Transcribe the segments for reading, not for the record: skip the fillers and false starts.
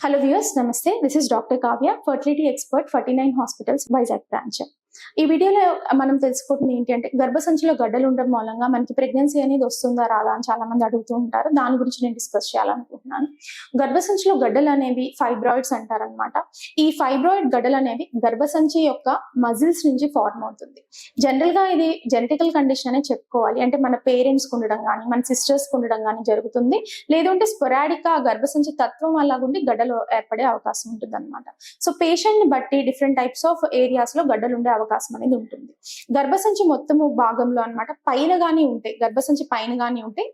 Hello viewers, Namaste. This is Dr. Kavya, fertility expert, 49 Hospitals, Vizag branch. ఈ వీడియోలో మనం తెలుసుకుంటుంది ఏంటి అంటే గర్భసంచిలో గడ్డలు ఉండడం మూలంగా మనకి ప్రెగ్నెన్సీ అనేది వస్తుందా రాదా అని చాలా మంది అడుగుతూ ఉంటారు. దాని గురించి నేను డిస్కస్ చేయాలనుకుంటున్నాను. గర్భసంచిలో గడ్డలు అనేవి ఫైబ్రాయిడ్స్ అంటారనమాట. ఈ ఫైబ్రాయిడ్ గడ్డలు అనేవి గర్భసంచి యొక్క మజిల్స్ నుంచి ఫార్మ్ అవుతుంది. జనరల్ గా ఇది జెనెటికల్ కండిషన్ అనే చెప్పుకోవాలి. అంటే మన పేరెంట్స్ ఉండడం కానీ మన సిస్టర్స్ ఉండడం కానీ జరుగుతుంది. లేదంటే స్పొరాడిక్ గా గర్భసంచి తత్వం వల్ల ఉండి గడ్డలు ఏర్పడే అవకాశం ఉంటుంది అనమాట. సో పేషెంట్ ని బట్టి డిఫరెంట్ టైప్స్ ఆఫ్ ఏరియాస్ లో గడ్డలు ఉండే అవకాశం అనేది ఉంటుంది. గర్భసంచి మొత్తము భాగంలో అన్నమాట పైన గానీ ఉంటే, గర్భసంచి పైన గానీ ఉంటే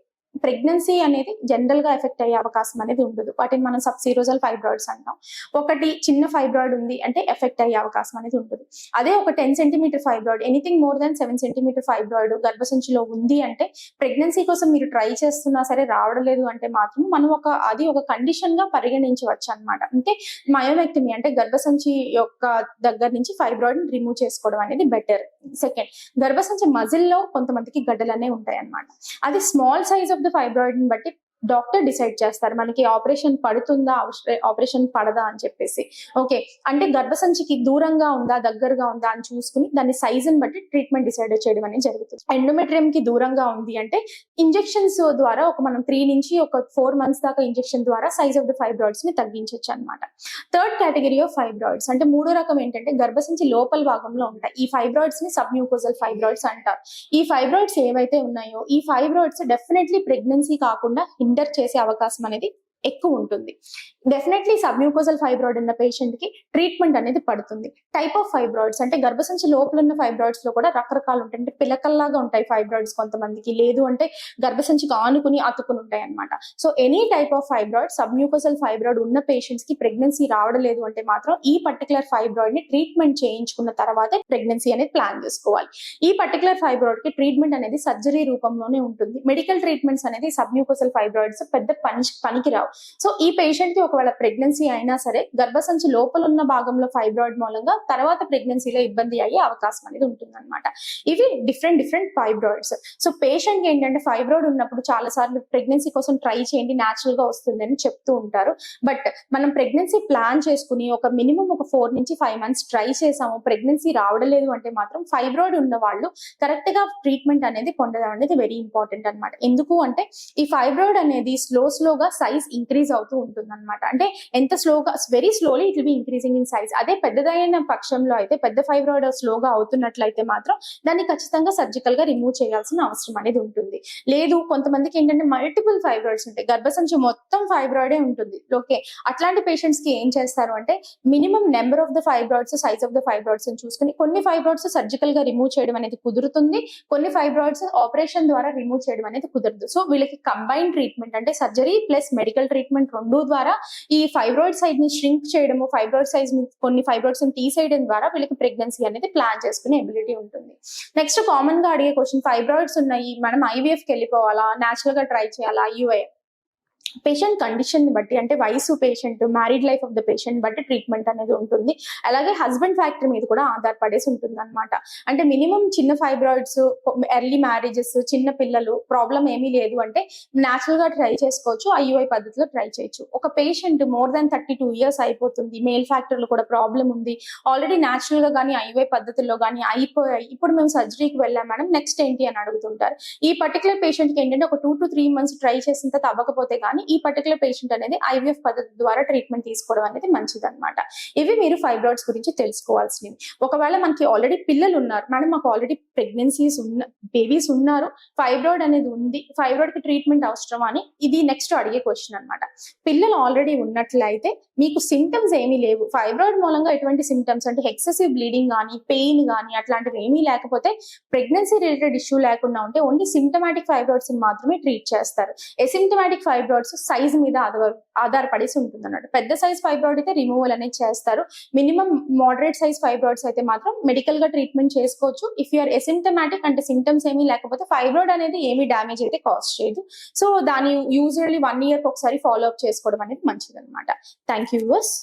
ప్రెగ్నెన్సీ అనేది జనరల్ గా ఎఫెక్ట్ అయ్యే అవకాశం అనేది ఉండదు. వాటిని మనం సబ్సీరోజల్ ఫైబ్రాయిడ్స్ అంటాం. ఒకటి చిన్న ఫైబ్రాయిడ్ ఉంది అంటే ఎఫెక్ట్ అయ్యే అవకాశం అనేది ఉంటుంది. అదే ఒక 10 centimetre fibroid, anything more than 7 centimetre fibroid గర్భసంచిలో ఉంది అంటే ప్రెగ్నెన్సీ కోసం మీరు ట్రై చేస్తున్నా సరే రావడలేదు అంటే మాత్రం మనం అది ఒక కండిషన్ గా పరిగణించవచ్చు అనమాట. అంటే మయోమెక్టమీ అంటే గర్భసంచి యొక్క దగ్గర నుంచి ఫైబ్రాయిడ్ ని రిమూవ్ చేసుకోవడం అనేది బెటర్. సెకండ్, గర్భసంచి మజిల్ లో కొంతమందికి గడ్డలనే ఉంటాయి అన్నమాట. అది small size of the fibroid ని బట్టి డాక్టర్ డిసైడ్ చేస్తారు మనకి ఆపరేషన్ పడుతుందా ఆపరేషన్ పడదా అని చెప్పేసి. ఓకే, అంటే గర్భసంచికి దూరంగా ఉందా దగ్గరగా ఉందా అని చూసుకుని దాని సైజుని బట్టి ట్రీట్మెంట్ డిసైడ్ చేయడం అనేది జరుగుతుంది. ఎండోమెట్రియం కి దూరంగా ఉంది అంటే ఇంజెక్షన్స్ ద్వారా మనం 3 నుంచి 4 months దాకా ఇంజెక్షన్ ద్వారా సైజ్ ఆఫ్ ద ఫైబ్రాయిడ్స్ ని తగ్గించవచ్చు అనమాట. థర్డ్ కేటగిరీ ఆఫ్ ఫైబ్రాయిడ్స్ అంటే మూడో రకం ఏంటంటే గర్భసంచి లోపల భాగంలో ఉంటాయి. ఈ ఫైబ్రాయిడ్స్ ని సబ్మ్యూకోజల్ ఫైబ్రాయిడ్స్ అంటారు. ఈ ఫైబ్రాయిడ్స్ ఏవైతే ఉన్నాయో ఈ ఫైబ్రాయిడ్స్ డెఫినెట్లీ ప్రెగ్నెన్సీ కాకుండా హిండర్ చేసే అవకాశం అనేది ఎక్కువ ఉంటుంది. డెఫినెట్లీ సబ్మ్యూకోజల్ ఫైబ్రాయిడ్ ఉన్న పేషెంట్ కి ట్రీట్మెంట్ అనేది పడుతుంది. టైప్ ఆఫ్ ఫైబ్రాయిడ్స్ అంటే గర్భసంచి లోపల ఉన్న ఫైబ్రాయిడ్స్ లో కూడా రకరకాలు ఉంటాయి. అంటే పిలకల్లాగా ఉంటాయి ఫైబ్రాయిడ్స్ కొంతమందికి, లేదు అంటే గర్భసంచికి ఆనుకుని అతుకుని ఉంటాయి అనమాట. So any type of fibroid, submucosal fibroid ఉన్న పేషెంట్స్ కి ప్రెగ్నెన్సీ రావడలేదు అంటే మాత్రం ఈ పర్టికులర్ ఫైబ్రాయిడ్ ని ట్రీట్మెంట్ చేయించుకున్న తర్వాతే ప్రెగ్నెన్సీ అనేది ప్లాన్ చేసుకోవాలి. ఈ పర్టికులర్ ఫైబ్రాయిడ్ కి ట్రీట్మెంట్ అనేది సర్జరీ రూపంలోనే ఉంటుంది. మెడికల్ ట్రీట్మెంట్స్ అనేది సబ్మ్యూకోజల్ ఫైబ్రాయిడ్స్ పెద్ద పనికి రావు. సో ఈ పేషెంట్ కి ఒకవేళ ప్రెగ్నెన్సీ అయినా సరే గర్భసంచి లోపల ఉన్న భాగంలో ఫైబ్రాయిడ్ మూలంగా తర్వాత ప్రెగ్నెన్సీలో ఇబ్బంది అయ్యే అవకాశం అనేది ఉంటుంది అనమాట. ఇవి డిఫరెంట్ ఫైబ్రాయిడ్స్. సో పేషెంట్ కి ఏంటంటే ఫైబ్రాయిడ్ ఉన్నప్పుడు చాలా సార్లు ప్రెగ్నెన్సీ కోసం ట్రై చేయండి న్యాచురల్ గా వస్తుంది అని చెప్తూ ఉంటారు. బట్ మనం ప్రెగ్నెన్సీ ప్లాన్ చేసుకుని మినిమం 4 నుంచి 5 months ట్రై చేసాము, ప్రెగ్నెన్సీ రావడలేదు అంటే మాత్రం ఫైబ్రాయిడ్ ఉన్న వాళ్ళు కరెక్ట్ గా ట్రీట్మెంట్ అనేది పొందడం అనేది వెరీ ఇంపార్టెంట్ అనమాట. ఎందుకు అంటే ఈ ఫైబ్రాయిడ్ అనేది స్లోగా సైజ్ ఇంక్రీజ్ అవుతూ ఉంటుంది అనమాట. అంటే ఎంత స్లోగా, very slowly it will be increasing in size. అదే పెద్దదైన పక్షంలో అయితే, పెద్ద ఫైబ్రాయిడ్ స్లోగా అవుతున్నట్లయితే మాత్రం దాన్ని ఖచ్చితంగా సర్జికల్ గా రిమూవ్ చేయాల్సిన అవసరం అనేది ఉంటుంది. లేదు కొంతమందికి ఏంటంటే మల్టిపుల్ ఫైబ్రాయిడ్స్ ఉంటాయి, గర్భసంచి మొత్తం ఫైబ్రాయిడే ఉంటుంది. ఓకే, అట్లాంటి పేషెంట్స్ కి ఏం చేస్తారు అంటే minimum number of the fibroids, size of the fibroids చూసుకుని కొన్ని ఫైబ్రాయిడ్స్ సర్జికల్ గా రిమూవ్ చేయడం అనేది కుదురుతుంది, కొన్ని ఫైబ్రాయిడ్స్ ఆపరేషన్ ద్వారా రిమూవ్ చేయడం అనేది కుదరదు. సో వీళ్ళకి కంబైన్ ట్రీట్మెంట్ అంటే సర్జరీ ప్లస్ మెడికల్ ట్రీట్మెంట్ రెండు ద్వారా ఈ ఫైబ్రాయిడ్ సైజ్ ని ష్రింక్ చేయడము, ఫైబ్రాయిడ్ సైజ్ కొన్ని ఫైబ్రాయిడ్స్ ని తీసేయడం ద్వారా వీళ్ళకి ప్రెగ్నెన్సీ అనేది ప్లాన్ చేసుకునే ఎబిలిటీ ఉంటుంది. నెక్స్ట్ కామన్ గా అడిగే క్వశ్చన్, ఫైబ్రాయిడ్స్ ఉన్నాయి మనం ఐవీఎఫ్ కి వెళ్ళిపోవాలా, న్యాచురల్ గా ట్రై చేయాలా, ఐయుఐ? పేషెంట్ కండిషన్ ని బట్టి అంటే వయసు, patient married life of the patient బట్టి ట్రీట్మెంట్ అనేది ఉంటుంది. అలాగే హస్బెండ్ ఫ్యాక్టర్ మీద కూడా ఆధారపడేసి ఉంటుంది అనమాట. అంటే మినిమం చిన్న ఫైబ్రాయిడ్స్, ఎర్లీ మ్యారేజెస్, చిన్న పిల్లలు, ప్రాబ్లం ఏమీ లేదు అంటే న్యాచురల్ గా ట్రై చేసుకోవచ్చు, ఐయుఐ పద్ధతిలో ట్రై చేయొచ్చు. ఒక పేషెంట్ మోర్ దాన్ 32 years అయిపోతుంది, మేల్ ఫ్యాక్టర్ లో కూడా ప్రాబ్లం ఉంది, ఆల్రెడీ న్యాచురల్ గా కానీ ఐయుఐ పద్ధతుల్లో కానీ అయిపోయాయి, ఇప్పుడు మేము సర్జరీకి వెళ్ళాం మేడం నెక్స్ట్ ఏంటి అని అడుగుతుంటారు. ఈ పర్టికులర్ పేషెంట్ కి ఏంటంటే 2 to 3 months ట్రై చేసిన తర్వాత అవ్వకపోతే కానీ ఈ పర్టికులర్ పేషెంట్ అనేది ఐవీఎఫ్ పద్ధతి ద్వారా ట్రీట్మెంట్ తీసుకోవడం అనేది మంచిది అనమాట. ఇవి మీరు ఫైబ్రాయిడ్స్ గురించి తెలుసుకోవాల్సినవి. ఒకవేళ మనకి ఆల్రెడీ పిల్లలు ఉన్నారు మేడం, మాకు ఆల్రెడీ ప్రెగ్నెన్సీస్ బేబీస్ ఉన్నారు, ఫైబ్రాయిడ్ అనేది ఉంది, ఫైబ్రాయిడ్ కి ట్రీట్మెంట్ అవసరం అని ఇది నెక్స్ట్ అడిగే క్వశ్చన్ అనమాట. పిల్లలు ఆల్రెడీ ఉన్నట్లయితే మీకు సింటమ్స్ ఏమీ లేవు, ఫైబ్రాయిడ్ మూలంగా ఎటువంటి సింటమ్స్ అంటే ఎక్సెసివ్ బ్లీడింగ్ కానీ పెయిన్ కానీ అట్లాంటివి ఏమీ లేకపోతే, ప్రెగ్నెన్సీ రిలేటెడ్ ఇష్యూ లేకుండా ఉంటే ఓన్లీ సింటమాటిక్ ఫైబ్రాయిడ్స్ మాత్రమే ట్రీట్ చేస్తారు. ఎసిమ్టమాటిక్ ఫైబ్రాయిడ్స్ సైజ్ మీద ఆధారపడేసి ఉంటుంది అన్నట్టు. పెద్ద సైజ్ ఫైబ్రాయిడ్ అయితే రిమూవల్ అనేది చేస్తారు. మినిమం మోడరేట్ సైజ్ ఫైబ్రాయిడ్స్ అయితే మాత్రం మెడికల్ గా ట్రీట్మెంట్ చేసుకోవచ్చు. ఇఫ్ యూఆర్ ఎసిమ్టమాటిక్ అంటే సింటమ్స్ ఏమీ లేకపోతే ఫైబ్రాయిడ్ అనేది ఏమీ డ్యామేజ్ అయితే కాజ్ చేయదు. సో దాన్ని యూజువల్లీ 1 year ఒకసారి ఫాలో అప్ చేసుకోవడం అనేది మంచిది అనమాట. Thank you viewers.